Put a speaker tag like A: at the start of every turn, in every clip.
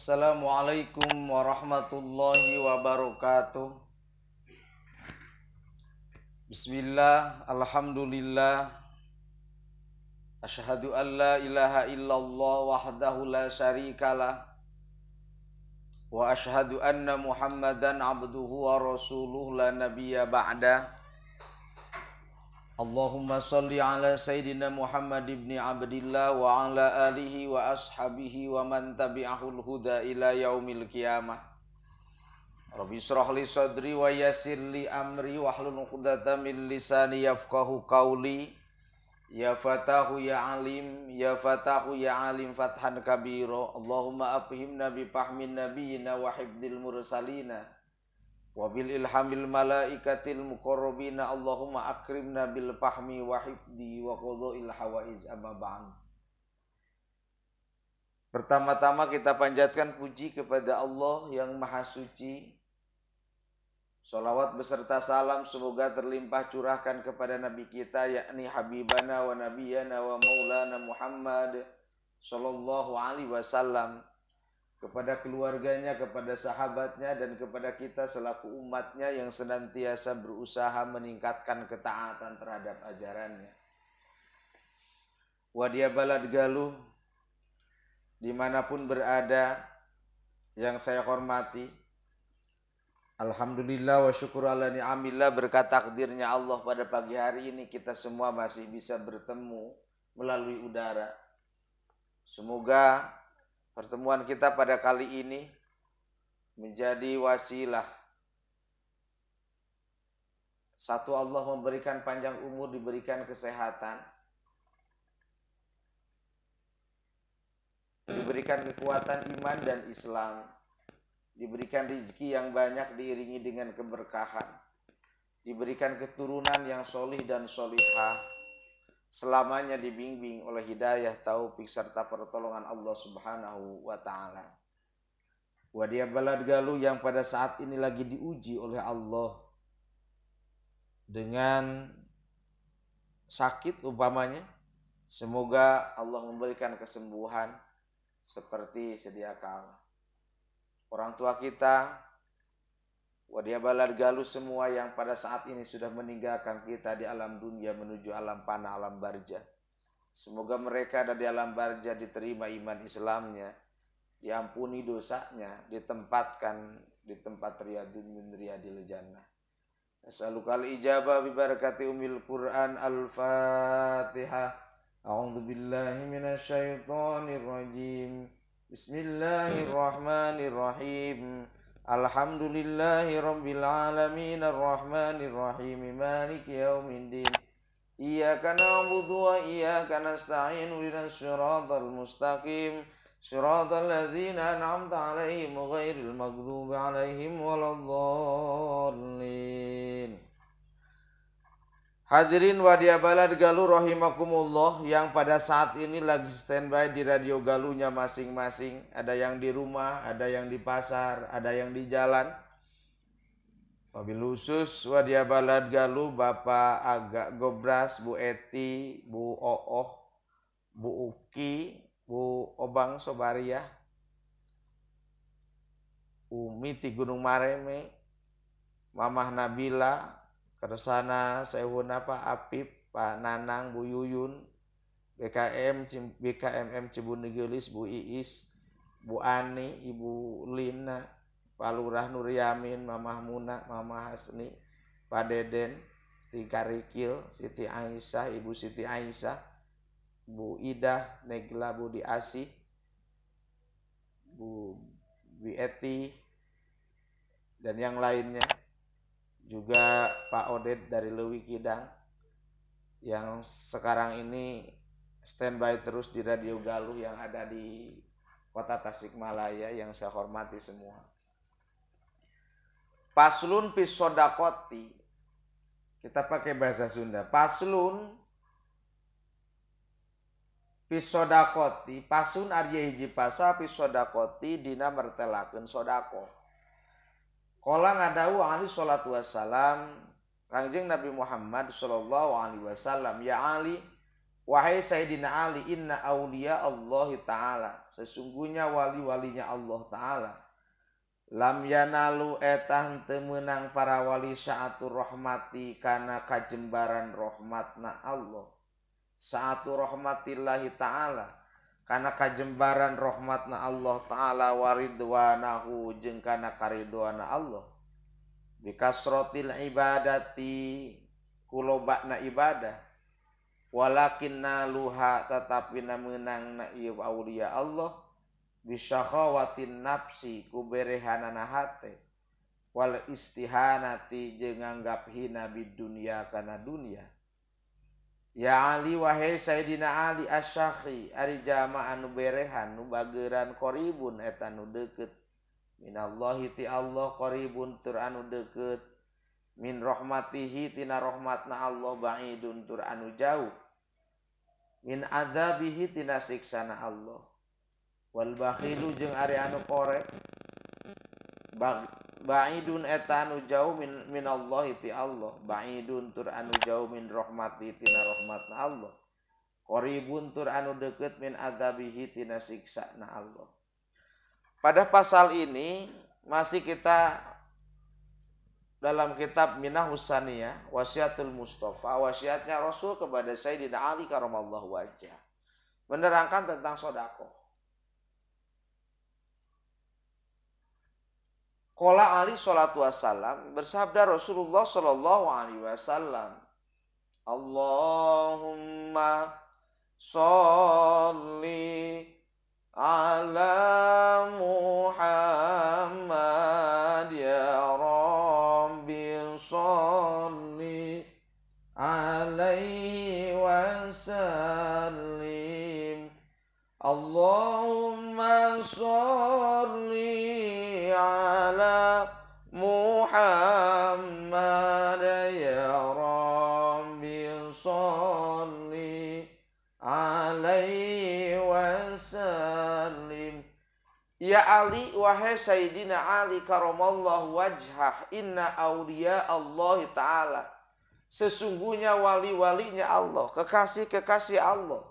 A: Assalamualaikum warahmatullahi wabarakatuh. Bismillah, alhamdulillah. Asyhadu an la ilaha illallah wahdahu la syarikalah. Wa asyhadu anna Muhammadan abduhu wa rasuluh la nabiyya ba'da. Allahumma salli ala Sayyidina Muhammad ibn Abdillah wa ala alihi wa ashabihi wa man tabi'ahul huda ila yaumil qiyamah. Rabbi shrah li sadri wa yassir li amri wahlul 'uqdatam min lisani yafqahu qawli. Ya Fatahu ya Alim, ya Fatahu ya Alim fathan kabira. Allahumma afhimna bi fahmin nabiyina wa hifdzil mursalina. Wabil ilhamil malaikatil muqarrabina. Allahumma akrimna bil fahmi wa hifdi wa qadha'il hawaiz amma ba'd. Pertama-tama kita panjatkan puji kepada Allah yang Maha Suci. Salawat beserta salam semoga terlimpah curahkan kepada Nabi kita, yakni Habibana wa Nabiyana wa Maulana Muhammad sallallahu alaihi wasallam, kepada keluarganya, kepada sahabatnya, dan kepada kita selaku umatnya yang senantiasa berusaha meningkatkan ketaatan terhadap ajarannya. Wadia Balad Galuh, dimanapun berada, yang saya hormati, alhamdulillah wa syukur ala ni'amillah, berkat takdirnya Allah pada pagi hari ini kita semua masih bisa bertemu melalui udara. Semoga pertemuan kita pada kali ini menjadi wasilah. Satu, Allah memberikan panjang umur, diberikan kesehatan, diberikan kekuatan iman dan Islam, diberikan rezeki yang banyak diiringi dengan keberkahan, diberikan keturunan yang solih dan solihah, selamanya dibimbing oleh hidayah, taufik serta pertolongan Allah Subhanahu wa ta'ala. Wadia Balad Galuh yang pada saat ini lagi diuji oleh Allah dengan sakit umpamanya, semoga Allah memberikan kesembuhan seperti sedia kala. Orang tua kita, Wadia Balad Galuh semua yang pada saat ini sudah meninggalkan kita di alam dunia menuju alam panah, alam barja. Semoga mereka ada di alam barja diterima iman Islamnya, diampuni dosanya, ditempatkan di tempat riyadun min riyadil jannah. As'alukal ijabah bi barakati umil Qur'an. Al-Fatihah. A'udzu billahi minasyaitonir rajim. Bismillahirrahmanirrahim. Alhamdulillahi rabbil alamin arrahmanir rahim maliki yaumiddin. Iyyaka na'budu wa iyyaka nasta'in ihdinas siratal mustaqim siratal ladzina an'amta 'alaihim ghairil maghdubi 'alaihim waladdallin. Hadirin Wadia Balad Galuh rahimakumullah yang pada saat ini lagi standby di radio Galuhnya masing-masing. Ada yang di rumah, ada yang di pasar, ada yang di jalan. Wabil khusus Wadia Balad Galuh Bapak Agak Gobras, Bu Eti, Bu Ooh, Bu Uki, Bu Obang Sobariah, Umi ti Gunung Mareme, Mamah Nabila, Kersana Sehuna Pak Apip, Pak Nanang, Bu Yuyun, BKMM Cibunyi Gelis, Bu Iis, Bu Ani, Ibu Lina, Pak Lurah Nur Yamin, Mamah Muna, Mamah Hasni, Pak Deden, Tika Rikil, Siti Aisyah, Ibu Siti Aisyah, Bu Ida, Negla, Bu Diasih, Bu Eti, dan yang lainnya. Juga Pak Oded dari Lewi Kidang yang sekarang ini standby terus di Radio Galuh yang ada di kota Tasikmalaya yang saya hormati semua. Paslun pis sodakoti, kita pakai bahasa Sunda. Paslun pis sodakoti, pasun arya hiji pasa pis sodakoti dina mertelakeun sodako. Qala ngadawu alaihi salatu wassalam, Kangjeng Nabi Muhammad sallallahu alaihi wasallam, ya Ali, Wahai Sayyidina Ali, inna awliya Allah Ta'ala, sesungguhnya wali-walinya Allah Ta'ala, lam yanalu etah temenang para wali sa'atur rahmati kana kajembaran rahmatna Allah. Sa'atur rahmatillahi ta'ala kana kajembaran rahmatna Allah ta'ala waridwanahu jeung kana karidwana Allah. Bikasrotil ibadati kulobakna ibadah. Walakin naluha tetapi menang na ieu aulia Allah bisakhawatin nafsi kuberehanana hate wal istihanati jeung anggap hina bid dunya kana dunya. Ya Ali wahai Sayyidina Ali asyakhi ari jama anu berehan nu bageuran qaribun eta nu deukeut minallahi ti Allah qaribun tur anu deukeut min rahmatihi tina rahmatna Allah ba'idun tur anu jauh min adzabihi tina siksana Allah. Wal bakhilu jeung ari anu korek ba'idun eta anu jauh min Allah ti Allah ba'idun tur anu jauh min rahmati tina rahmatna Allah qaribun tur anu deukeut min adzabihi tina siksana Allah. Pada pasal ini masih kita dalam kitab Minahus Saniyah, wasiatul Mustafa, wasiatnya Rasul kepada Sayyidina Ali karamallahu wajhah, menerangkan tentang sedekah. Qala Ali salatu wassalam, bersabda Rasulullah sallallahu alaihi wasallam, Allahumma sholli ala Muhammad ya Rabbi sholli alaihi wasallim. Allahumma sholli ala Muhammad ya Rabbi sholli alaihi wasallim. Ya Ali wahai Sayyidina Ali karamallahu wajhah, inna awliya Allah Ta'ala, sesungguhnya wali-walinya Allah, kekasih-kekasih Allah,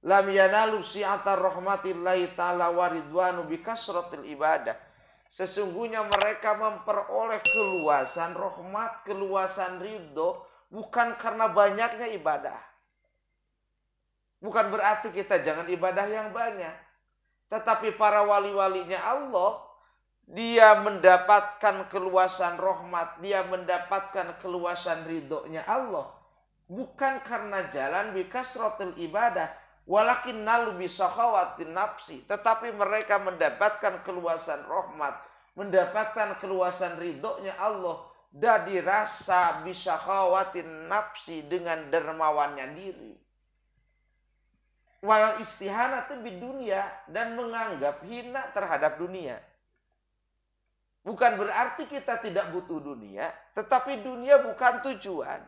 A: lam yanalu si'atar rahmatillahi ta'ala waridwanu bikasratil ibadah, sesungguhnya mereka memperoleh keluasan rahmat, keluasan ridho bukan karena banyaknya ibadah. Bukan berarti kita jangan ibadah yang banyak. Tetapi para wali-walinya Allah, dia mendapatkan keluasan rahmat, dia mendapatkan keluasan ridhonya Allah. Bukan karena jalan bikasratil ibadah, walakin nalu bisakhawatin nafsi. Tetapi mereka mendapatkan keluasan rahmat, mendapatkan keluasan ridhonya Allah dari rasa bisakhawatin nafsi dengan dermawannya diri. Wal istihanatu bid dunya, dan menganggap hina terhadap dunia. Bukan berarti kita tidak butuh dunia, tetapi dunia bukan tujuan.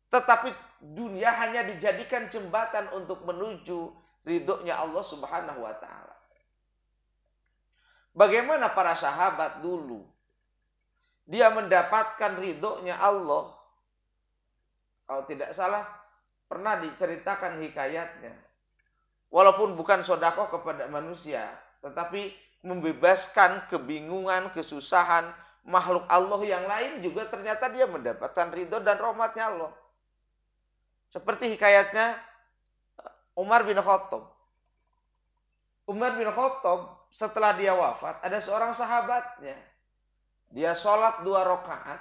A: Tetapi dunia hanya dijadikan jembatan untuk menuju ridhonya Allah Subhanahu wa taala. Bagaimana para sahabat dulu? Dia mendapatkan ridhonya Allah. Kalau tidak salah pernah diceritakan hikayatnya. Walaupun bukan sedekah kepada manusia, tetapi membebaskan kebingungan, kesusahan makhluk Allah yang lain juga ternyata dia mendapatkan ridho dan rahmatnya Allah. Seperti hikayatnya Umar bin Khattab. Umar bin Khattab setelah dia wafat, ada seorang sahabatnya. Dia sholat 2 rakaat,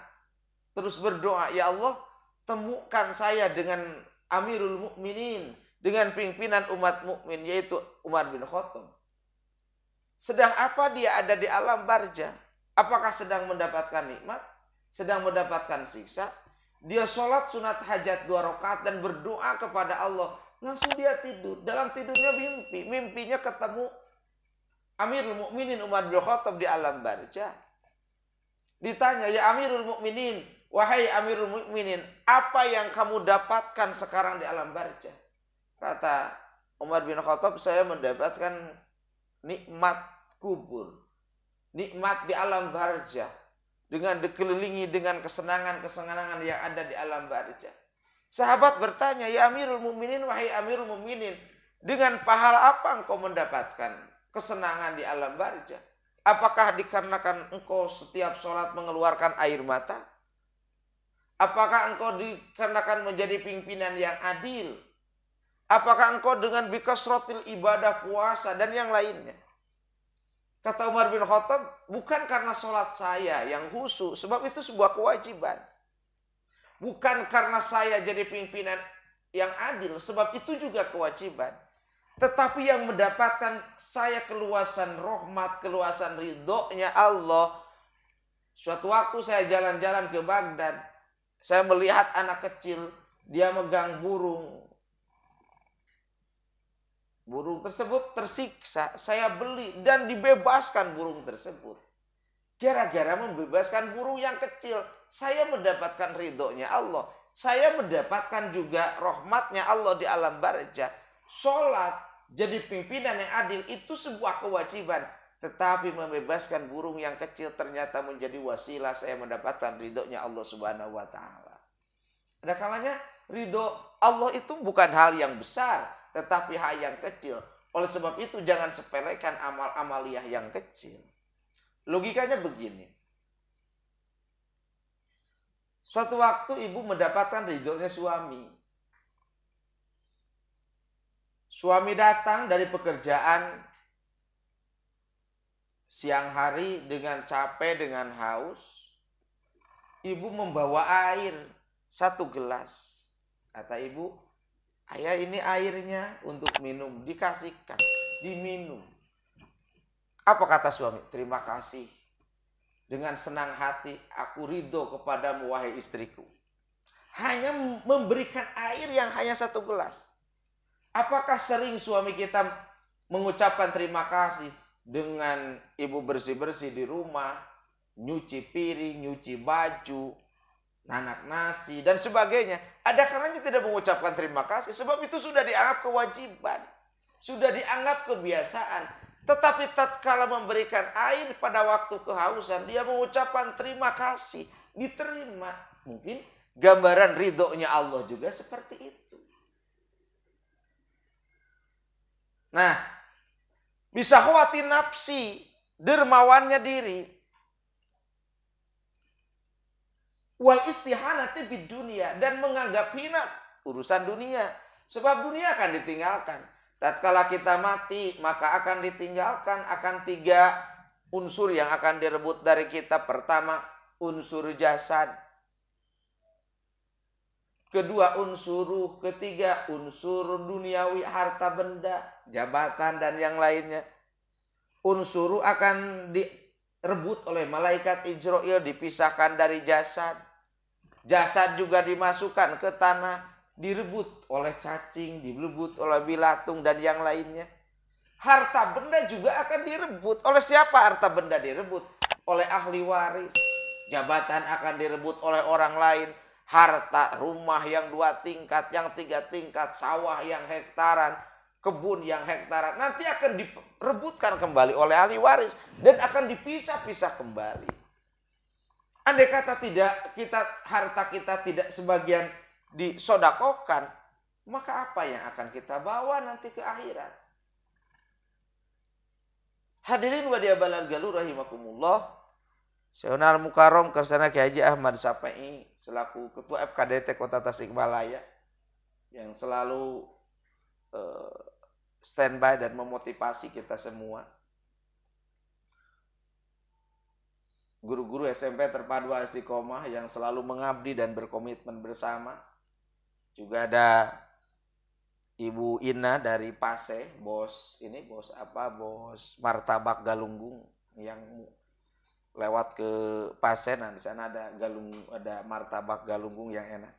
A: terus berdoa, ya Allah temukan saya dengan Amirul Mukminin, dengan pimpinan umat mukmin, yaitu Umar bin Khattab. Sedang apa dia ada di alam barzah? Apakah sedang mendapatkan nikmat? Sedang mendapatkan siksa? Dia sholat sunat hajat 2 rakaat dan berdoa kepada Allah. Langsung dia tidur. Dalam tidurnya mimpi. Mimpinya ketemu Amirul Mukminin Umar bin Khattab di alam barzah. Ditanya, ya Amirul Mukminin, wahai Amirul Mukminin, apa yang kamu dapatkan sekarang di alam barzah? Kata Umar bin Khattab, saya mendapatkan nikmat kubur, nikmat di alam barzah, dengan dikelilingi dengan kesenangan-kesenangan yang ada di alam barzah. Sahabat bertanya, ya Amirul Mukminin, wahai Amirul Mukminin, dengan pahala apa engkau mendapatkan kesenangan di alam barzah? Apakah dikarenakan engkau setiap sholat mengeluarkan air mata? Apakah engkau dikarenakan menjadi pimpinan yang adil? Apakah engkau dengan bikasrotil ibadah, puasa, dan yang lainnya? Kata Umar bin Khattab, bukan karena sholat saya yang khusyuk, sebab itu sebuah kewajiban. Bukan karena saya jadi pimpinan yang adil, sebab itu juga kewajiban. Tetapi yang mendapatkan saya keluasan rahmat, keluasan ridhonya Allah. Suatu waktu saya jalan-jalan ke Baghdad, saya melihat anak kecil, dia megang burung. Burung tersebut tersiksa, saya beli dan dibebaskan burung tersebut. Gara-gara membebaskan burung yang kecil, saya mendapatkan ridhonya Allah. Saya mendapatkan juga rahmatnya Allah di alam barzah. Sholat, jadi pimpinan yang adil itu sebuah kewajiban. Tetapi membebaskan burung yang kecil ternyata menjadi wasilah saya mendapatkan ridhonya Allah Subhanahu wa ta'ala. Ada kalanya ridho Allah itu bukan hal yang besar, tetapi hal yang kecil. Oleh sebab itu jangan sepelekan amal-amaliyah yang kecil. Logikanya begini. Suatu waktu ibu mendapatkan ridhonya suami. Suami datang dari pekerjaan siang hari dengan capek, dengan haus. Ibu membawa air 1 gelas. Kata ibu, ayah ini airnya untuk minum. Dikasihkan, diminum. Apa kata suami? Terima kasih. Dengan senang hati aku ridho kepadamu wahai istriku. Hanya memberikan air yang hanya 1 gelas. Apakah sering suami kita mengucapkan terima kasih dengan ibu bersih-bersih di rumah, nyuci piring, nyuci baju, nanak nasi dan sebagainya? Ada karenanya tidak mengucapkan terima kasih sebab itu sudah dianggap kewajiban, sudah dianggap kebiasaan. Tetapi tatkala memberikan air pada waktu kehausan, dia mengucapkan terima kasih, diterima. Mungkin gambaran ridhonya Allah juga seperti itu. Nah, bisa khawatir nafsi, dermawannya diri. Wal istihanati bid dunia, dan menganggap hina urusan dunia. Sebab dunia akan ditinggalkan. Tatkala kita mati, maka akan ditinggalkan akan 3 unsur yang akan direbut dari kita. Pertama, unsur jasad. Kedua, unsur ruh. Ketiga, unsur duniawi, harta benda, jabatan, dan yang lainnya. Unsur ruh akan direbut oleh malaikat Ijroil, dipisahkan dari jasad. Jasad juga dimasukkan ke tanah, direbut oleh cacing, direbut oleh bilatung dan yang lainnya. Harta benda juga akan direbut. Oleh siapa harta benda direbut? Oleh ahli waris. Jabatan akan direbut oleh orang lain. Harta rumah yang 2 tingkat, yang 3 tingkat, sawah yang hektaran, kebun yang hektaran, nanti akan direbutkan kembali oleh ahli waris dan akan dipisah-pisah kembali. Andai kata harta kita tidak sebagian disodakokan, maka apa yang akan kita bawa nanti ke akhirat? Hadirin wa diabalal galuh rahimakumullah. Sayyidina Al-Mukarram Kersana Kiai Haji Ahmad Syafii selaku Ketua FKDT Kota Tasikmalaya yang selalu standby dan memotivasi kita semua. Guru-guru SMP Terpadu Al-Istiqomah yang selalu mengabdi dan berkomitmen bersama. Juga ada Ibu Ina dari Pase, bos Martabak Galunggung yang lewat ke Pase. Nah, di sana ada martabak Galunggung yang enak.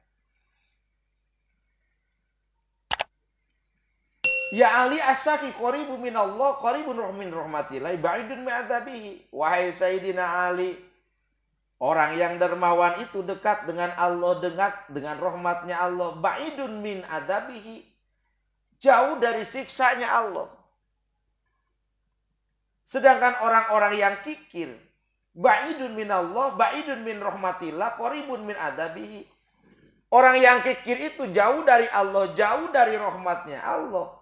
A: Ya Ali asyaki qaribun minallah, qaribun min rahmatillah, ba'idun min adzabihi. Wahai Sayyidina Ali, orang yang dermawan itu dekat dengan Allah, dekat dengan rahmatnya Allah. Ba'idun min adzabihi, jauh dari siksanya Allah. Sedangkan orang-orang yang kikir, ba'idun minallah, ba'idun min rahmatillah, qaribun min adzabihi, Orang yang kikir itu jauh dari Allah, jauh dari rahmatnya Allah.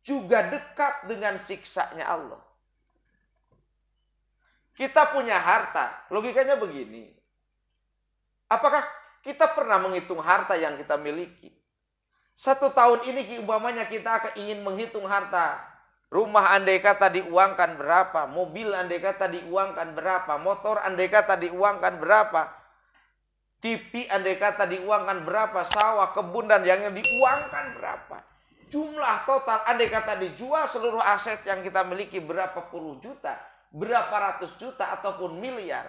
A: Juga dekat dengan siksanya Allah. Kita punya harta, logikanya begini. Apakah kita pernah menghitung harta yang kita miliki? 1 tahun ini umpamanya kita akan ingin menghitung harta. Rumah andai kata diuangkan berapa, mobil andai kata diuangkan berapa, motor andai kata diuangkan berapa, TV andai kata diuangkan berapa, sawah, kebun dan yang diuangkan berapa. Jumlah total andai kata dijual seluruh aset yang kita miliki berapa puluh juta, berapa ratus juta ataupun miliar.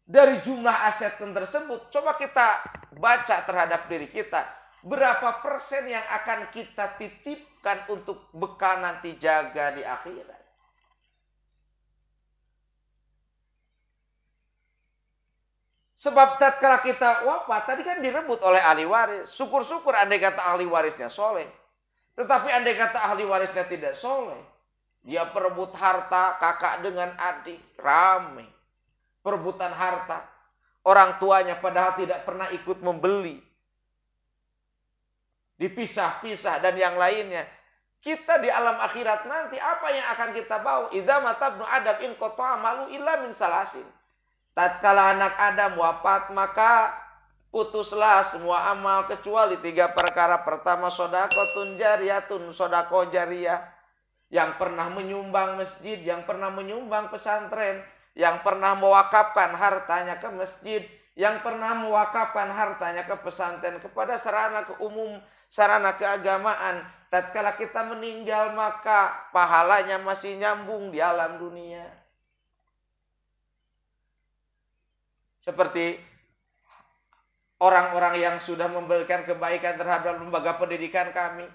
A: Dari jumlah aset tersebut, coba kita baca terhadap diri kita. Berapa persen yang akan kita titipkan untuk bekal nanti jaga di akhirat? Sebab tatkala kita wafat, tadi kan direbut oleh ahli waris. Syukur-syukur andai kata ahli warisnya soleh. Tetapi andai kata ahli warisnya tidak soleh, dia perebut harta kakak dengan adik, rame. Perebutan harta. Orang tuanya padahal tidak pernah ikut membeli. Dipisah-pisah dan yang lainnya. Kita di alam akhirat nanti apa yang akan kita bawa? Idza matabnu Adam in qata'a malu illa min salasin. Tatkala anak Adam wafat, maka putuslah semua amal kecuali 3 perkara. Pertama, sodakotun jariyatun, sodako jariyah. Yang pernah menyumbang masjid, yang pernah menyumbang pesantren, yang pernah mewakafkan hartanya ke masjid, yang pernah mewakafkan hartanya ke pesantren, kepada sarana keumum, sarana keagamaan. Tatkala kita meninggal, maka pahalanya masih nyambung di alam dunia. Seperti orang-orang yang sudah memberikan kebaikan terhadap lembaga pendidikan kami.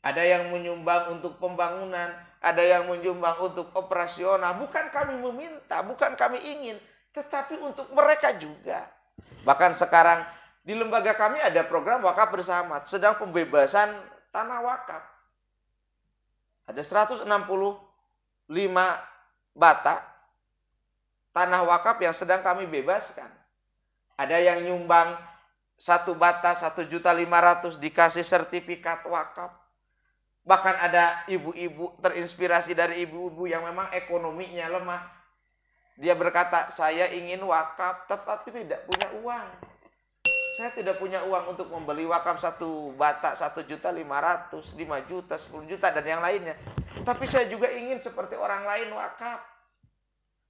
A: Ada yang menyumbang untuk pembangunan, ada yang menyumbang untuk operasional. Bukan kami meminta, bukan kami ingin, tetapi untuk mereka juga. Bahkan sekarang di lembaga kami ada program wakaf bersama, sedang pembebasan tanah wakaf. Ada 165 bata tanah wakaf yang sedang kami bebaskan. Ada yang nyumbang 1 bata 1.500.000 dikasih sertifikat wakaf. Bahkan ada ibu-ibu terinspirasi dari ibu-ibu yang memang ekonominya lemah. Dia berkata, saya ingin wakaf tetapi tidak punya uang. Saya tidak punya uang untuk membeli wakaf 1 bata 1.500.000, 5 juta, 10 juta dan yang lainnya. Tapi saya juga ingin seperti orang lain wakaf.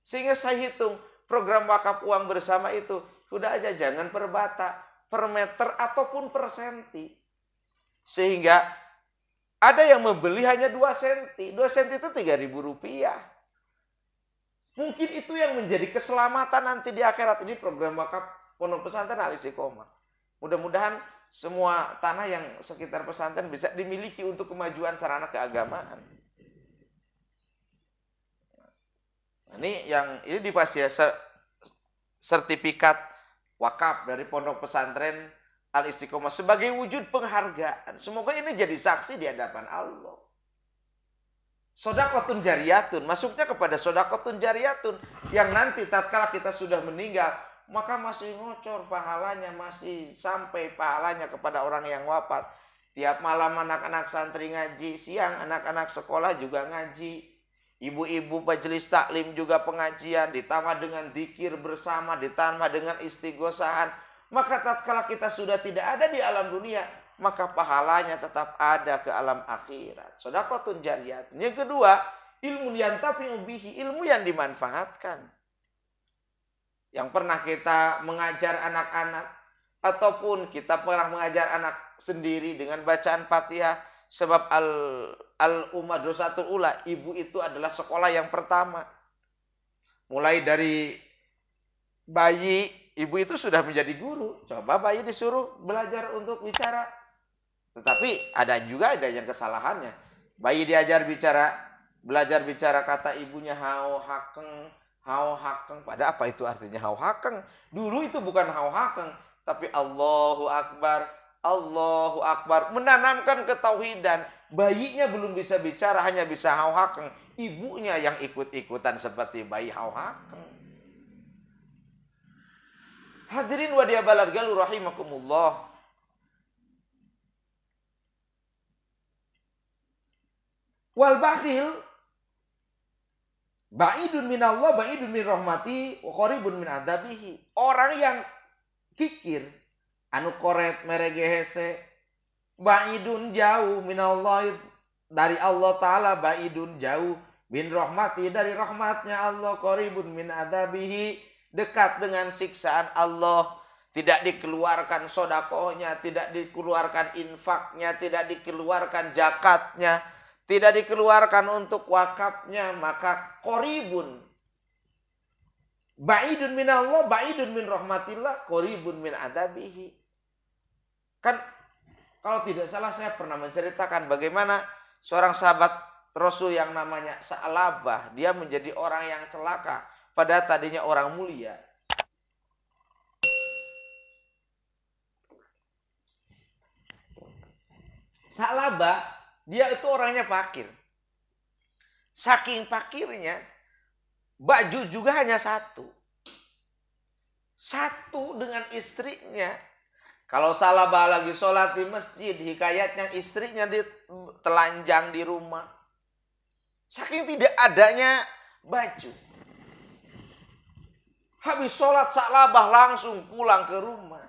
A: Sehingga saya hitung program wakaf uang bersama itu. Sudah aja jangan per bata, per meter ataupun per senti. Sehingga ada yang membeli hanya 2 senti. 2 senti itu 3.000 rupiah. Mungkin itu yang menjadi keselamatan nanti di akhirat. Ini program wakaf Pondok Pesantren Al Istiqomah. Mudah-mudahan semua tanah yang sekitar pesantren bisa dimiliki untuk kemajuan sarana keagamaan. Ini dipasti ya, sertifikat wakaf dari Pondok Pesantren Al Istiqomah sebagai wujud penghargaan. Semoga ini jadi saksi di hadapan Allah. Sodakotun jariyatun, masuknya kepada sodakotun jariyatun yang nanti tatkala kita sudah meninggal, maka masih ngocor pahalanya, masih sampai pahalanya kepada orang yang wafat. Tiap malam anak-anak santri ngaji, siang anak-anak sekolah juga ngaji. Ibu-ibu majelis taklim juga pengajian, ditambah dengan dzikir bersama, ditambah dengan istighosahan. Maka tatkala kita sudah tidak ada di alam dunia, maka pahalanya tetap ada ke alam akhirat. Shadaqatun jariyah. Yang kedua, ilmu yantafi'u bihi, ilmu yang dimanfaatkan. Yang pernah kita mengajar anak-anak, ataupun kita pernah mengajar anak sendiri dengan bacaan Fatihah. Sebab al-madrasatul ula, ibu itu adalah sekolah yang pertama. Mulai dari bayi, ibu itu sudah menjadi guru. Coba bayi disuruh belajar untuk bicara. Tetapi ada yang kesalahannya. Bayi diajar bicara, belajar bicara, kata ibunya hau hakeng, hau hakeng. Pada apa itu artinya hau hakeng? Dulu itu bukan hau hakeng, tapi Allahu Akbar, Allahu Akbar. Menanamkan ketauhidan. Bayinya belum bisa bicara, hanya bisa hau hakeng. Ibunya yang ikut-ikutan seperti bayi hau hakeng. Hadirin wa dia balad galu rahimakumullah. Wal bakhil ba'idun minallah, ba'idun min rahmati, wa qaribun min adabihi. Orang yang kikir, anu koret merege hese, ba'idun jauh minallah, dari Allah Ta'ala, ba'idun jauh, bin rahmati, dari rahmatnya Allah, qaribun min adabihi, dekat dengan siksaan Allah. Tidak dikeluarkan sodakohnya, tidak dikeluarkan infaknya, tidak dikeluarkan zakatnya, tidak dikeluarkan untuk wakafnya, maka qoribun. Ba'idun minallah, ba'idun min rahmatillah, qoribun min adabihi. Kan kalau tidak salah saya pernah menceritakan bagaimana seorang sahabat Rasul yang namanya Sa'labah, dia menjadi orang yang celaka, padahal tadinya orang mulia. Sa'labah dia itu orangnya fakir. Saking fakirnya, baju juga hanya satu. Satu dengan istrinya. Kalau Sa'labah lagi sholat di masjid, hikayatnya istrinya telanjang di rumah. Saking tidak adanya baju. Habis sholat Sa'labah langsung pulang ke rumah.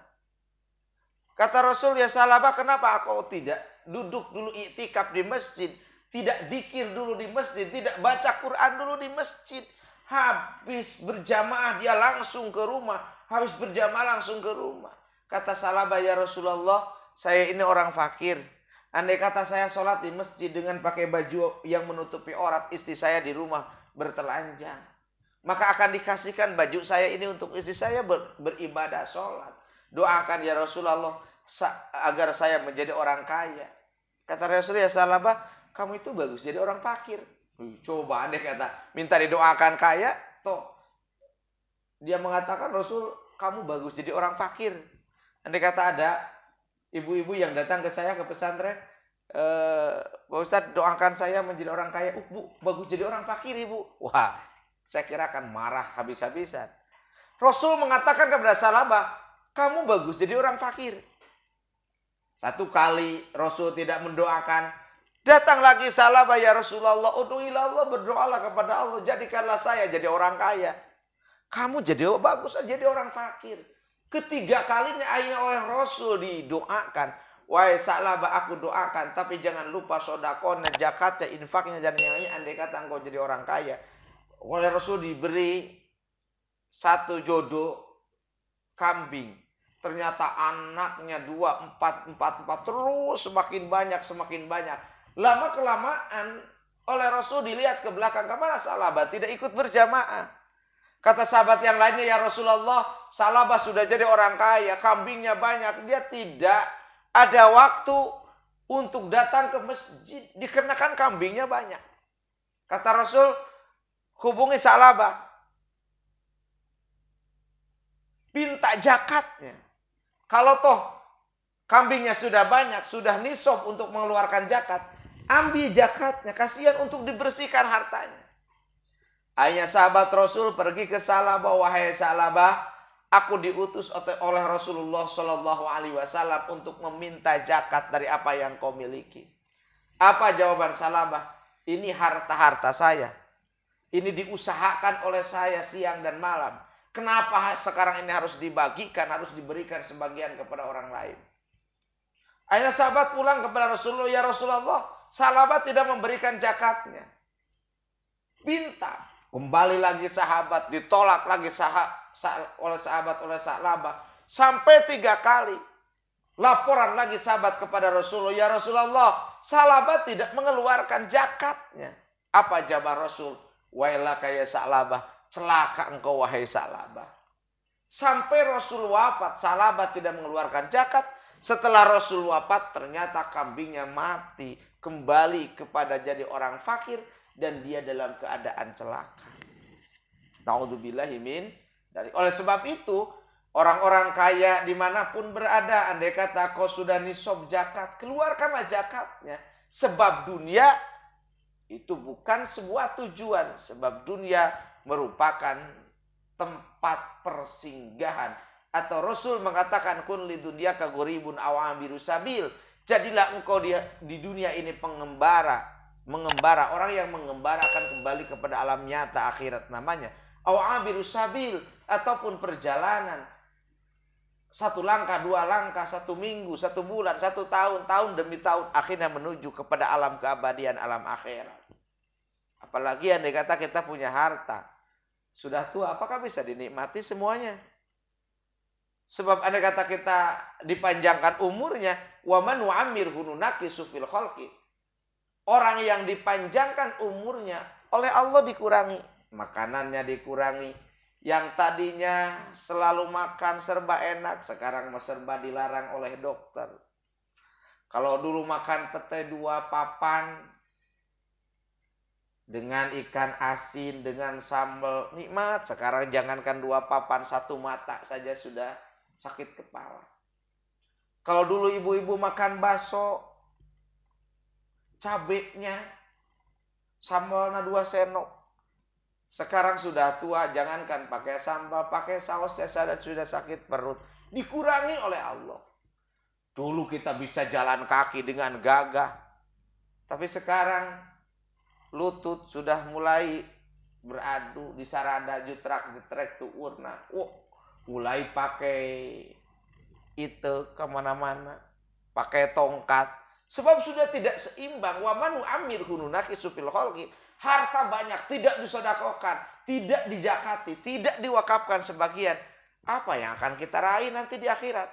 A: Kata Rasul, ya Sa'labah, kenapa kau tidak duduk dulu iktikaf di masjid, tidak zikir dulu di masjid, tidak baca Quran dulu di masjid? Habis berjamaah dia langsung ke rumah, habis berjamaah langsung ke rumah. Kata Sa'labah, ya Rasulullah, saya ini orang fakir. Andai kata saya sholat di masjid dengan pakai baju yang menutupi aurat, istri saya di rumah bertelanjang, maka akan dikasihkan baju saya ini untuk istri saya beribadah sholat. Doakan ya Rasulullah agar saya menjadi orang kaya. Kata Rasul, ya Sa'labah, kamu itu bagus jadi orang fakir. Coba andai kata minta didoakan kaya, toh dia mengatakan, Rasul, kamu bagus jadi orang fakir. Andai kata ada ibu-ibu yang datang ke saya ke pesantren, Pak Ustadz, doakan saya menjadi orang kaya. Bu, bagus jadi orang fakir, ibu. Wah, saya kira akan marah habis-habisan. Rasul mengatakan kepada Sa'labah, kamu bagus jadi orang fakir. Satu kali Rasul tidak mendoakan, datang lagi Sa'labah, ya Rasulullah, ud'uilallah, berdoalah kepada Allah, jadikanlah saya jadi orang kaya. Kamu jadi bagus jadi orang fakir. Ketiga kalinya akhirnya oleh Rasul didoakan, wahai Sa'labah, aku doakan, tapi jangan lupa sedekahnya, zakatnya, infaknya, dan yang lainnya. Andai kata engkau jadi orang kaya. Oleh Rasul diberi satu jodoh kambing. Ternyata anaknya 2, 4, terus semakin banyak. Lama kelamaan oleh Rasul dilihat ke belakang, kemana Sa'labah? Tidak ikut berjamaah. Kata sahabat yang lainnya, ya Rasulullah, Sa'labah sudah jadi orang kaya, kambingnya banyak, dia tidak ada waktu untuk datang ke masjid dikarenakan kambingnya banyak. Kata Rasul, hubungi Sa'labah, minta zakatnya. Kalau toh kambingnya sudah banyak, sudah nisab untuk mengeluarkan zakat, ambil zakatnya, kasihan untuk dibersihkan hartanya. Akhirnya sahabat Rasul pergi ke Sa'labah, wahai Sa'labah, aku diutus oleh Rasulullah Shallallahu Alaihi Wasallam untuk meminta zakat dari apa yang kau miliki. Apa jawaban Sa'labah? Ini harta-harta saya. Ini diusahakan oleh saya siang dan malam. Kenapa sekarang ini harus dibagikan, harus diberikan sebagian kepada orang lain? Akhirnya sahabat pulang kepada Rasulullah, ya Rasulullah, Sa'labah tidak memberikan zakatnya. Minta. Kembali lagi sahabat, ditolak lagi oleh Sa'labah. Sampai 3 kali. Laporan lagi sahabat kepada Rasulullah, ya Rasulullah, Sa'labah tidak mengeluarkan zakatnya. Apa jawaban Rasul? Wailaka ya Sa'labah, celaka engkau wahai Sa'labah. Sampai Rasul wafat, Sa'labah tidak mengeluarkan zakat. Setelah Rasul wafat, ternyata kambingnya mati, kembali kepada jadi orang fakir, dan dia dalam keadaan celaka. Na'udzubillahi min dzalik. Oleh sebab itu, orang-orang kaya dimanapun berada, andai kata kau sudah nisab zakat, keluarkanlah zakatnya. Sebab dunia itu bukan sebuah tujuan. Sebab dunia merupakan tempat persinggahan. Atau Rasul mengatakan, kun lidunya kagoribun awabiru sabil. Jadilah engkau di dunia ini pengembara. mengembara. Orang yang mengembara akan kembali kepada alam nyata akhirat namanya. Au abirus sabil, ataupun perjalanan. 1 langkah, 2 langkah, 1 minggu, 1 bulan, 1 tahun, tahun demi tahun, akhirnya menuju kepada alam keabadian, alam akhirat. Apalagi andai kata kita punya harta, sudah tua, apakah bisa dinikmati semuanya? Sebab andai kata kita dipanjangkan umurnya, wa man nu'ammirhu nunaqisu fil khalqi. Orang yang dipanjangkan umurnya oleh Allah dikurangi, makanannya dikurangi. Yang tadinya selalu makan serba enak, sekarang serba dilarang oleh dokter. Kalau dulu makan pete 2 papan dengan ikan asin, dengan sambal, nikmat. Sekarang jangankan 2 papan, 1 mata saja sudah sakit kepala. Kalau dulu ibu-ibu makan bakso, cabenya, sambalnya 2 sendok. Sekarang sudah tua, jangankan pakai sambal, pakai sausnya sudah sakit perut. Dikurangi oleh Allah. Dulu kita bisa jalan kaki dengan gagah. Tapi sekarang lutut sudah mulai beradu di sarada jutrak-jutrek tu urna. Mulai pakai itu kemana-mana. Pakai tongkat. Sebab sudah tidak seimbang. Wa man nu'ammirhu nunaqisu fil khalqi. Harta banyak, tidak disedekahkan, tidak dijakati, tidak diwakafkan sebagian. Apa yang akan kita raih nanti di akhirat?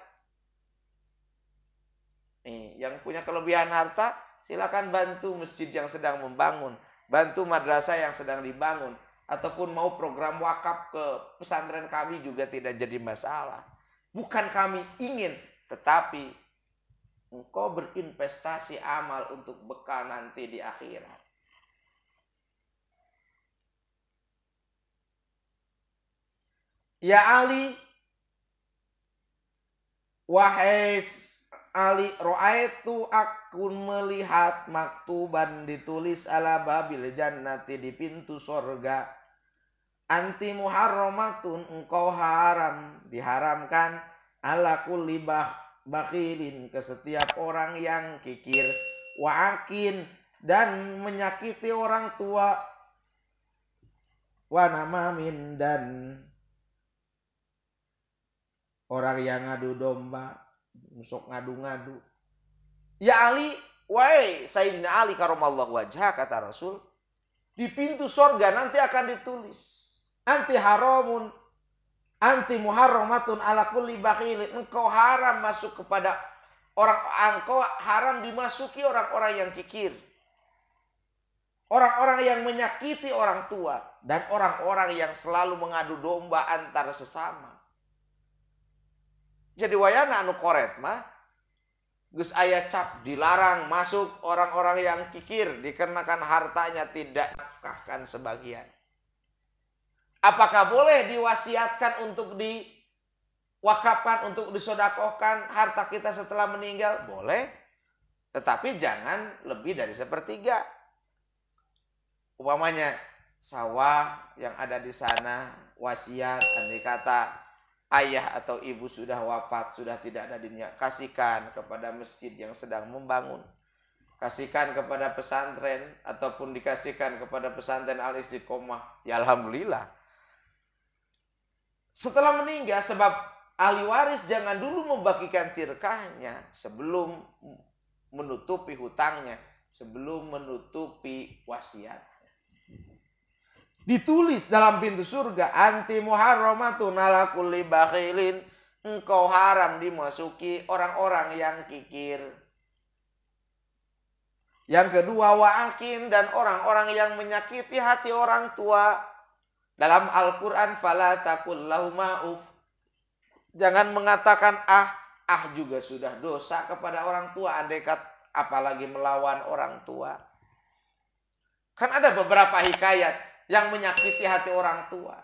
A: Nih, yang punya kelebihan harta, silakan bantu masjid yang sedang membangun, bantu madrasah yang sedang dibangun, ataupun mau program wakaf ke pesantren kami juga tidak jadi masalah. Bukan kami ingin, tetapi engkau berinvestasi amal untuk bekal nanti di akhirat. Ya Ali, wahai Ali, ro'aitu aku melihat maktuban ditulis ala babil jannati di pintu sorga. Anti muharramatun, engkau haram, diharamkan ala kulli bakhilin, ke setiap orang yang kikir, wa'akin, dan menyakiti orang tua, wa namamin, dan orang yang ngadu domba, sok ngadu-ngadu. Ya Ali, wahai Sayyidina Ali karamallahu wajhah, kata Rasul, di pintu sorga nanti akan ditulis, anti haramun, anti muharramatun ala kulli bakhilin, engkau haram masuk kepada orang, engkau haram dimasuki orang-orang yang kikir, orang-orang yang menyakiti orang tua, dan orang-orang yang selalu mengadu domba antar sesama. Jadi wayana anu koret mah geus aya cap dilarang masuk orang-orang yang kikir dikarenakan hartanya tidak nafkahkan sebagian. Apakah boleh diwasiatkan untuk diwakafkan, untuk disedekahkan harta kita setelah meninggal? Boleh. Tetapi jangan lebih dari 1/3. Umpamanya sawah yang ada di sana wasiat, andai kata ayah atau ibu sudah wafat, sudah tidak ada di dunia, kasihkan kepada masjid yang sedang membangun. Kasihkan kepada pesantren, ataupun dikasihkan kepada pesantren Al-Istiqomah. Ya Alhamdulillah. Setelah meninggal, sebab ahli waris jangan dulu membagikan tirkahnya sebelum menutupi hutangnya, sebelum menutupi wasiat. Ditulis dalam pintu surga, anti muharramatun ala kulli bakhilin, engkau haram dimasuki orang-orang yang kikir. Yang kedua, wa'akin, dan orang-orang yang menyakiti hati orang tua. Dalam Al-Quran, fala taqul lahum ma'uf, jangan mengatakan juga sudah dosa kepada orang tua, andai kata apalagi melawan orang tua. Kan ada beberapa hikayat yang menyakiti hati orang tua.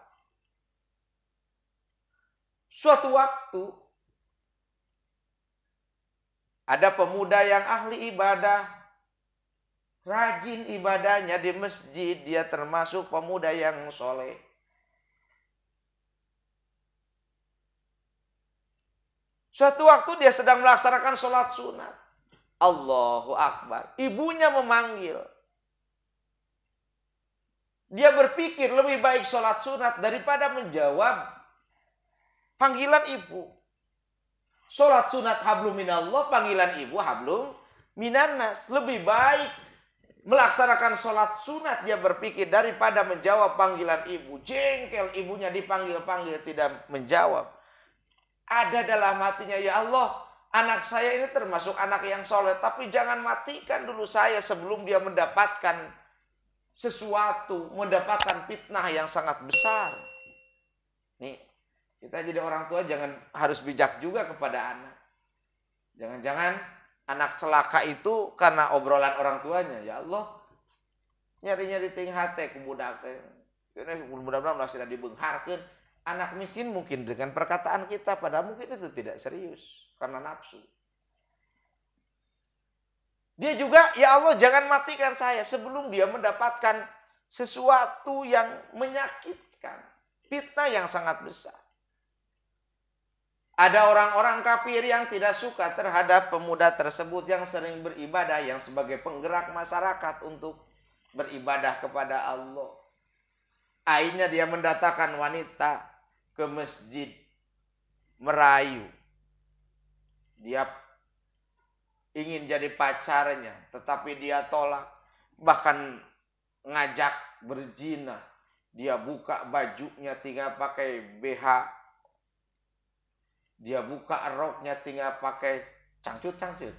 A: Suatu waktu ada pemuda yang ahli ibadah, rajin ibadahnya di masjid, dia termasuk pemuda yang soleh. Suatu waktu dia sedang melaksanakan sholat sunat. Allahu Akbar. Ibunya memanggil. Dia berpikir lebih baik sholat sunat daripada menjawab panggilan ibu. Sholat sunat hablum minallah, panggilan ibu hablum minannas. Lebih baik melaksanakan sholat sunat dia berpikir daripada menjawab panggilan ibu. Jengkel ibunya dipanggil-panggil tidak menjawab. Ada dalam hatinya, ya Allah, anak saya ini termasuk anak yang soleh, tapi jangan matikan dulu saya sebelum dia mendapatkan sesuatu, mendapatkan fitnah yang sangat besar. Nih, kita jadi orang tua jangan harus bijak juga kepada anak. Jangan-jangan anak celaka itu karena obrolan orang tuanya. Ya Allah, nyari-nyari ting hate ku budak teh. Mudah-mudahan sudah dibengharkeun. Anak miskin mungkin dengan perkataan kita, padahal mungkin itu tidak serius karena nafsu. Dia juga, ya Allah jangan matikan saya sebelum dia mendapatkan sesuatu yang menyakitkan. Fitnah yang sangat besar. Ada orang-orang kafir yang tidak suka terhadap pemuda tersebut yang sering beribadah, yang sebagai penggerak masyarakat untuk beribadah kepada Allah. Akhirnya dia mendatangkan wanita ke masjid, merayu. Dia ingin jadi pacarnya, tetapi dia tolak. Bahkan ngajak berzina. Dia buka bajunya tinggal pakai BH. Dia buka roknya tinggal pakai cangcut-cangcut.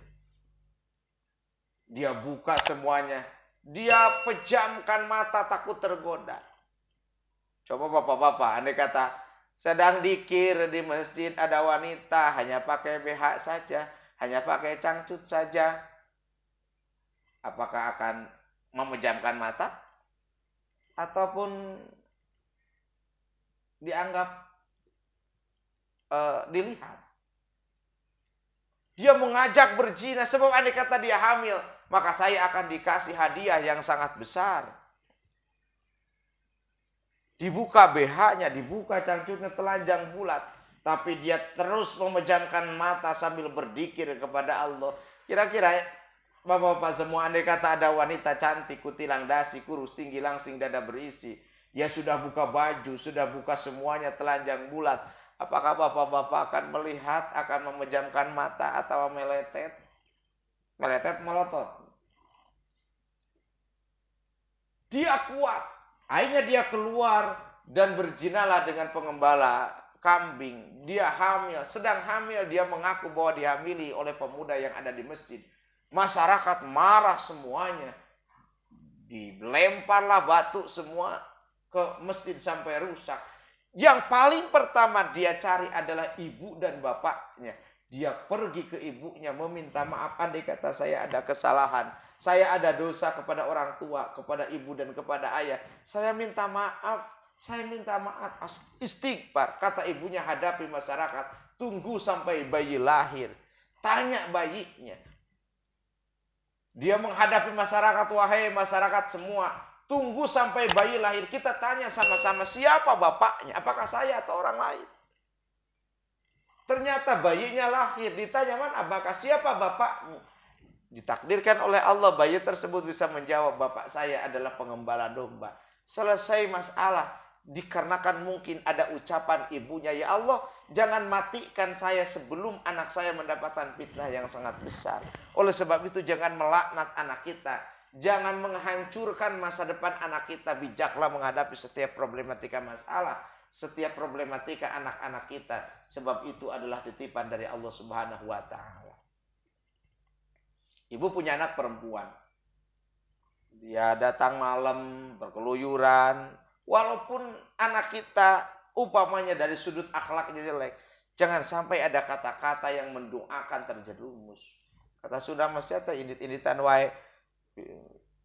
A: Dia buka semuanya. Dia pejamkan mata takut tergoda. Coba bapak-bapak, andai kata sedang dikir di masjid ada wanita hanya pakai BH saja, hanya pakai cangcut saja, apakah akan memejamkan mata? Ataupun dianggap dilihat? Dia mengajak berzina, sebab andai kata dia hamil, maka saya akan dikasih hadiah yang sangat besar. Dibuka BH-nya, dibuka cangcutnya, telanjang bulat. Tapi dia terus memejamkan mata sambil berzikir kepada Allah. Kira-kira bapak-bapak semua, andai kata ada wanita cantik, kutilang dasi, kurus, tinggi, langsing, dada berisi. Dia sudah buka baju, sudah buka semuanya, telanjang bulat. Apakah bapak-bapak akan melihat, akan memejamkan mata atau meletet? Meletet, melotot. Dia kuat. Akhirnya dia keluar dan berzinalah dengan pengembala kambing. Dia hamil. Sedang hamil dia mengaku bahwa dihamili oleh pemuda yang ada di masjid. Masyarakat marah semuanya. Dilemparlah batu semua ke masjid sampai rusak. Yang paling pertama dia cari adalah ibu dan bapaknya. Dia pergi ke ibunya meminta maaf, andai kata saya ada kesalahan, saya ada dosa kepada orang tua, kepada ibu dan kepada ayah. Saya minta maaf, istighfar. Kata ibunya, hadapi masyarakat, tunggu sampai bayi lahir. Tanya bayinya. Dia menghadapi masyarakat, wahai masyarakat semua, tunggu sampai bayi lahir. Kita tanya sama-sama, siapa bapaknya? Apakah saya atau orang lain? Ternyata bayinya lahir. Ditanya, mana? Apakah siapa bapakmu? Ditakdirkan oleh Allah bayi tersebut bisa menjawab, bapak saya adalah pengembala domba. Selesai masalah. Dikarenakan mungkin ada ucapan ibunya, ya Allah jangan matikan saya sebelum anak saya mendapatkan fitnah yang sangat besar. Oleh sebab itu jangan melaknat anak kita. Jangan menghancurkan masa depan anak kita. Bijaklah menghadapi setiap problematika masalah, setiap problematika anak-anak kita. Sebab itu adalah titipan dari Allah Subhanahu wa ta'ala. Ibu punya anak perempuan. Dia datang malam berkeluyuran. Walaupun anak kita umpamanya dari sudut akhlaknya jelek, jangan sampai ada kata-kata yang mendoakan terjerumus. Kata Sunda masih ada indit-inditan wae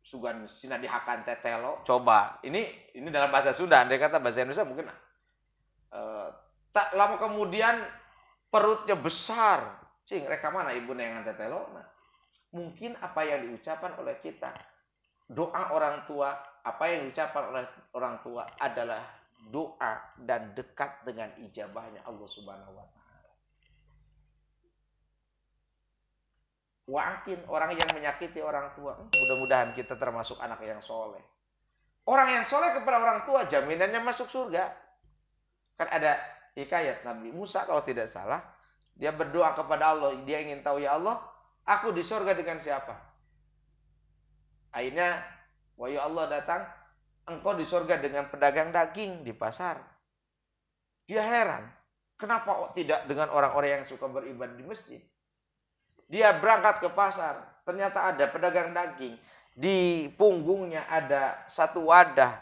A: sugan sina dihakan tetelo. Coba, ini dalam bahasa Sunda, andai kata bahasa Indonesia mungkin tak lama kemudian perutnya besar. Cing, reka mana ibu nengan tetelo? Nah, mungkin apa yang diucapkan oleh kita, doa orang tua, apa yang diucapkan oleh orang tua adalah doa dan dekat dengan ijabahnya Allah Subhanahu wa ta'ala. Wa'akin, orang yang menyakiti orang tua, mudah-mudahan kita termasuk anak yang soleh. Orang yang soleh kepada orang tua jaminannya masuk surga. Kan ada hikayat Nabi Musa kalau tidak salah, dia berdoa kepada Allah, dia ingin tahu, ya Allah, aku di surga dengan siapa? Akhirnya, wahyu Allah datang, engkau di surga dengan pedagang daging di pasar. Dia heran, kenapa kok tidak dengan orang-orang yang suka beribadah di masjid? Dia berangkat ke pasar, ternyata ada pedagang daging, di punggungnya ada satu wadah.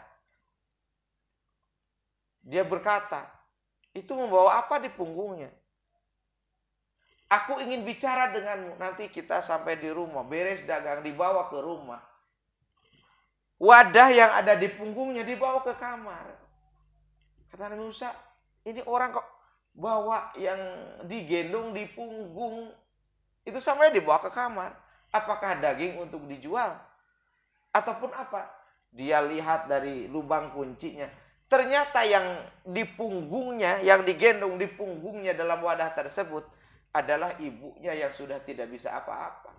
A: Dia berkata, itu membawa apa di punggungnya? Aku ingin bicara denganmu. Nanti kita sampai di rumah, beres dagang, dibawa ke rumah. Wadah yang ada di punggungnya dibawa ke kamar. Kata Nabi Musa, ini orang kok bawa yang digendong di punggung, itu sampai dibawa ke kamar. Apakah daging untuk dijual? Ataupun apa? Dia lihat dari lubang kuncinya. Ternyata yang di punggungnya, yang digendong di punggungnya dalam wadah tersebut adalah ibunya yang sudah tidak bisa apa-apa.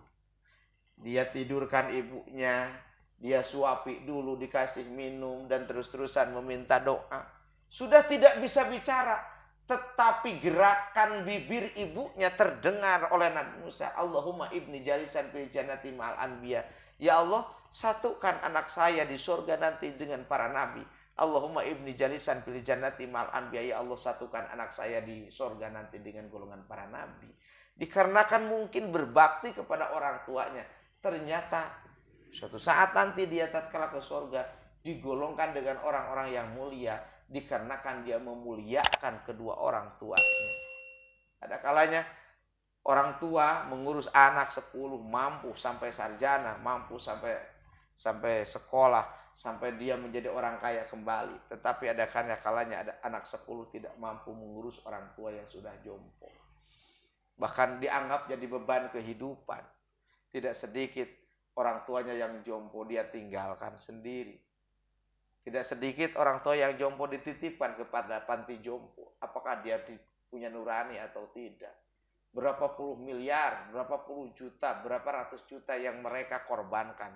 A: Dia tidurkan ibunya, dia suapi dulu, dikasih minum, dan terus-terusan meminta doa. Sudah tidak bisa bicara, tetapi gerakan bibir ibunya terdengar oleh Nabi Musa. Allahumma ibni jalisan fil jannati ma'al anbiya. Ya Allah, satukan anak saya di surga nanti dengan para nabi. Allahumma ibni jalisan fil jannati ma'al anbiya. Ya Allah, satukan anak saya di surga nanti dengan golongan para nabi. Dikarenakan mungkin berbakti kepada orang tuanya, ternyata suatu saat nanti dia tatkala ke surga digolongkan dengan orang-orang yang mulia, dikarenakan dia memuliakan kedua orang tuanya. Ada kalanya orang tua mengurus anak 10, mampu sampai sarjana, mampu sampai sekolah, sampai dia menjadi orang kaya kembali. Tetapi ada kalanya ada anak 10 tidak mampu mengurus orang tua yang sudah jompo. Bahkan dianggap jadi beban kehidupan. Tidak sedikit orang tuanya yang jompo dia tinggalkan sendiri. Tidak sedikit orang tua yang jompo dititipkan kepada panti jompo. Apakah dia punya nurani atau tidak? Berapa puluh miliar, berapa puluh juta, berapa ratus juta yang mereka korbankan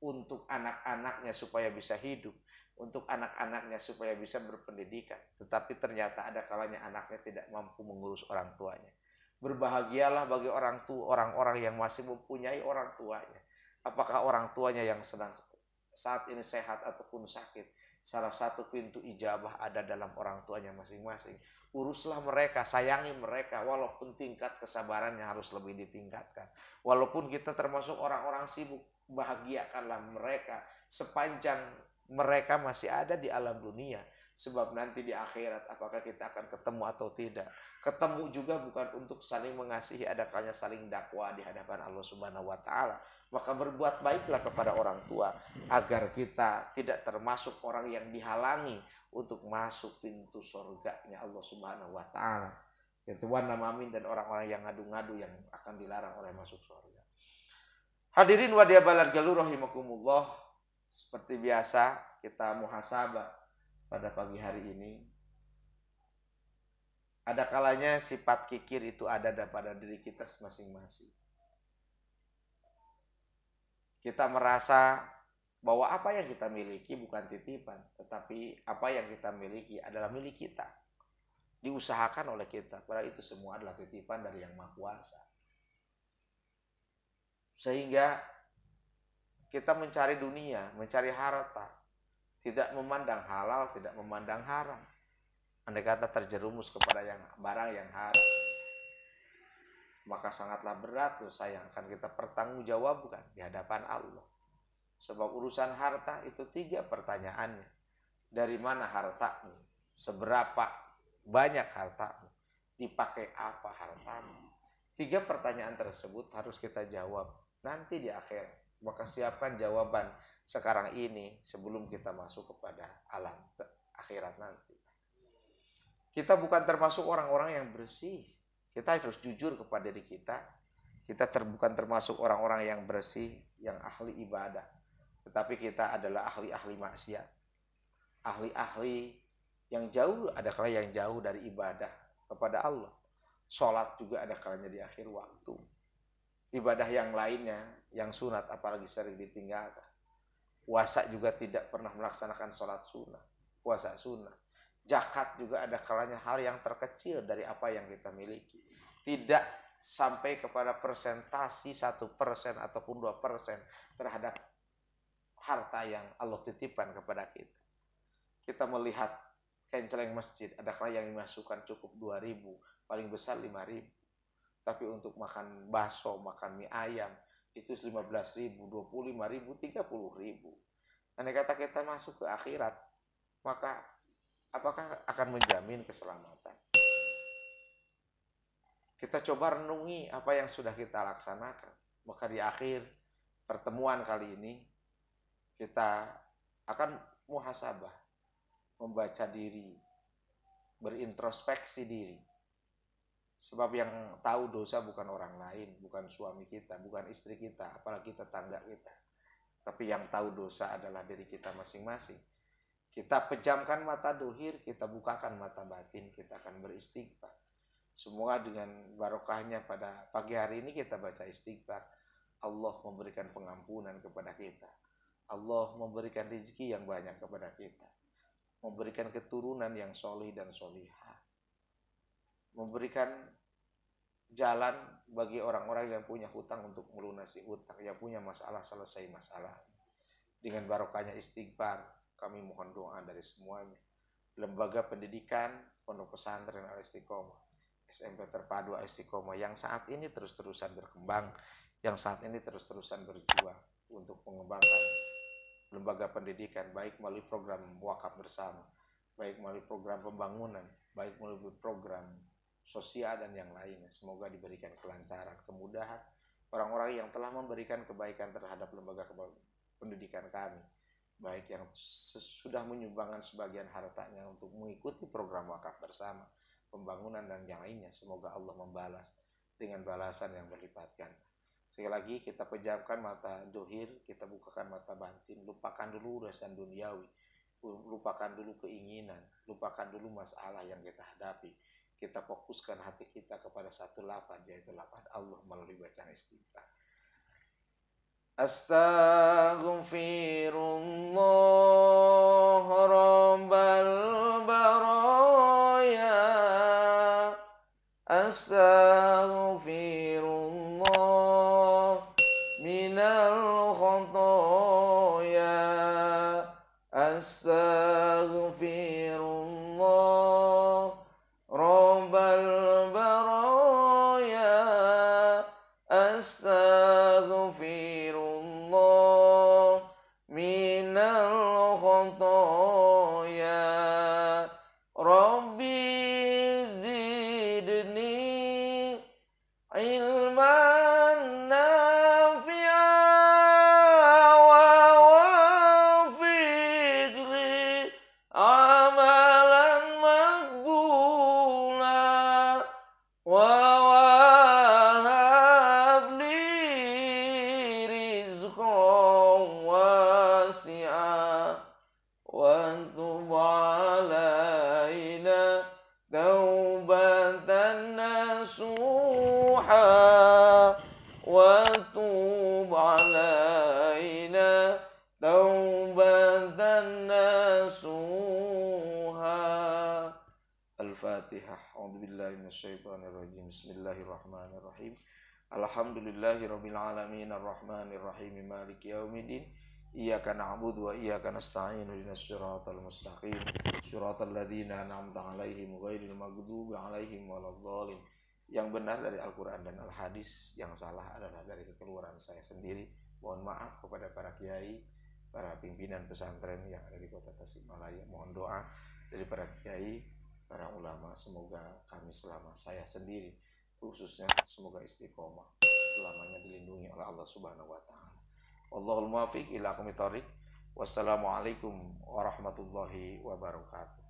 A: untuk anak-anaknya supaya bisa hidup, untuk anak-anaknya supaya bisa berpendidikan. Tetapi ternyata ada kalanya anaknya tidak mampu mengurus orang tuanya. Berbahagialah bagi orang tua, orang-orang yang masih mempunyai orang tuanya. Apakah orang tuanya yang sedang saat ini sehat ataupun sakit, salah satu pintu ijabah ada dalam orang tuanya masing-masing. Uruslah mereka, sayangi mereka, walaupun tingkat kesabarannya harus lebih ditingkatkan. Walaupun kita termasuk orang-orang sibuk, bahagiakanlah mereka sepanjang mereka masih ada di alam dunia. Sebab nanti di akhirat apakah kita akan ketemu atau tidak. Ketemu juga bukan untuk saling mengasihi, ada kalanya saling dakwah di hadapan Allah Subhanahu wa taala. Maka berbuat baiklah kepada orang tua agar kita tidak termasuk orang yang dihalangi untuk masuk pintu surganya Allah Subhanahu wa taala. Yaitu amin, dan orang-orang yang ngadu-ngadu yang akan dilarang oleh masuk surga. Hadirin wa diabalal galur rahimakumullah. Seperti biasa kita muhasabah pada pagi hari ini. Ada kalanya sifat kikir itu ada pada diri kita masing-masing. Kita merasa bahwa apa yang kita miliki bukan titipan, tetapi apa yang kita miliki adalah milik kita. Diusahakan oleh kita, padahal itu semua adalah titipan dari Yang Maha Kuasa. Sehingga kita mencari dunia, mencari harta, tidak memandang halal, tidak memandang haram. Andai kata terjerumus kepada barang yang haram, maka sangatlah berat dosa yang akan kita pertanggungjawabkan di hadapan Allah. Sebab urusan harta itu 3 pertanyaannya. Dari mana hartamu? Seberapa banyak hartamu? Dipakai apa hartamu? 3 pertanyaan tersebut harus kita jawab nanti di akhirat. Maka siapkan jawaban sekarang ini sebelum kita masuk kepada alam akhirat nanti. Kita bukan termasuk orang-orang yang bersih. Kita harus jujur kepada diri kita. Kita bukan termasuk orang-orang yang bersih, yang ahli ibadah. Tetapi kita adalah ahli-ahli maksiat. Ahli-ahli yang jauh, ada kalanya yang jauh dari ibadah kepada Allah. Sholat juga ada kalanya di akhir waktu. Ibadah yang lainnya, yang sunat apalagi sering ditinggalkan. Puasa juga tidak pernah melaksanakan sholat sunnah, puasa sunnah. Zakat juga ada kalanya hal yang terkecil dari apa yang kita miliki. Tidak sampai kepada persentasi 1% ataupun 2% terhadap harta yang Allah titipkan kepada kita. Kita melihat kain celeng masjid, ada kalanya yang dimasukkan cukup 2.000, paling besar 5.000. Tapi untuk makan bakso, makan mie ayam, itu 15.000, 25.000, 30.000. Andai kata kita masuk ke akhirat, maka apakah akan menjamin keselamatan? Kita coba renungi apa yang sudah kita laksanakan. Maka di akhir pertemuan kali ini, kita akan muhasabah, membaca diri, berintrospeksi diri. Sebab yang tahu dosa bukan orang lain, bukan suami kita, bukan istri kita, apalagi tetangga kita. Tapi yang tahu dosa adalah diri kita masing-masing. Kita pejamkan mata dohir, kita bukakan mata batin, kita akan beristighfar. Semoga dengan barokahnya pada pagi hari ini kita baca istighfar, Allah memberikan pengampunan kepada kita. Allah memberikan rezeki yang banyak kepada kita. Memberikan keturunan yang solih dan solihah. Memberikan jalan bagi orang-orang yang punya hutang untuk melunasi hutang, yang punya masalah selesai masalah. Dengan barokahnya istighfar, kami mohon doa dari semuanya. Lembaga pendidikan Pondok Pesantren Al Istiqomah, SMP Terpadu Al Istiqomah yang saat ini terus-terusan berkembang, yang saat ini terus-terusan berjuang untuk mengembangkan lembaga pendidikan, baik melalui program wakaf bersama, baik melalui program pembangunan, baik melalui program sosial dan yang lainnya. Semoga diberikan kelancaran, kemudahan orang-orang yang telah memberikan kebaikan terhadap lembaga pendidikan kami, baik yang sudah menyumbangkan sebagian hartanya untuk mengikuti program wakaf bersama, pembangunan dan yang lainnya. Semoga Allah membalas dengan balasan yang berlipat ganda. Sekali lagi kita pejamkan mata dohir, kita bukakan mata batin, lupakan dulu urusan duniawi, lupakan dulu keinginan, lupakan dulu masalah yang kita hadapi. Kita fokuskan hati kita kepada satu lafaz, yaitu lafaz Allah melalui bacaan istighfar. Astaghfirullah Rabbal baraya, astaghfirullah minal khotoya, astaghfirullah Rabbal baraya, astaghfirullah minal khotoya, Rabbi zidni ilman nafi'a wa wafiqli amalan makbula wa wahabli rizqan wasi'a wa tub alaina taubatan nasuha wa tub alaina taubatan nasuha. Al-Fatihah. A'udzubillahi minasyaitonirrajim. Bismillahirrahmanirrahim. Alhamdulillahirabbil alamin arrahmanir rahim maliki yaumiddin. Iyyaka na'budu wa iyyaka nasta'in ihdinas siratal mustaqim siratal ladzina an'amta 'alaihim ghairil maghdubi 'alaihim waladdallin. Yang benar dari Al-Qur'an dan Al-Hadis, yang salah adalah dari kekeluaran saya sendiri. Mohon maaf kepada para kiai, para pimpinan pesantren yang ada di Kota Tasikmalaya. Mohon doa dari para kiai, para ulama, semoga kami selama saya sendiri khususnya semoga istiqomah, selamanya dilindungi oleh Allah Subhanahu wa taala. Wallahul muwaffiq ila aqwamit thoriq. Wassalamualaikum warahmatullahi wabarakatuh.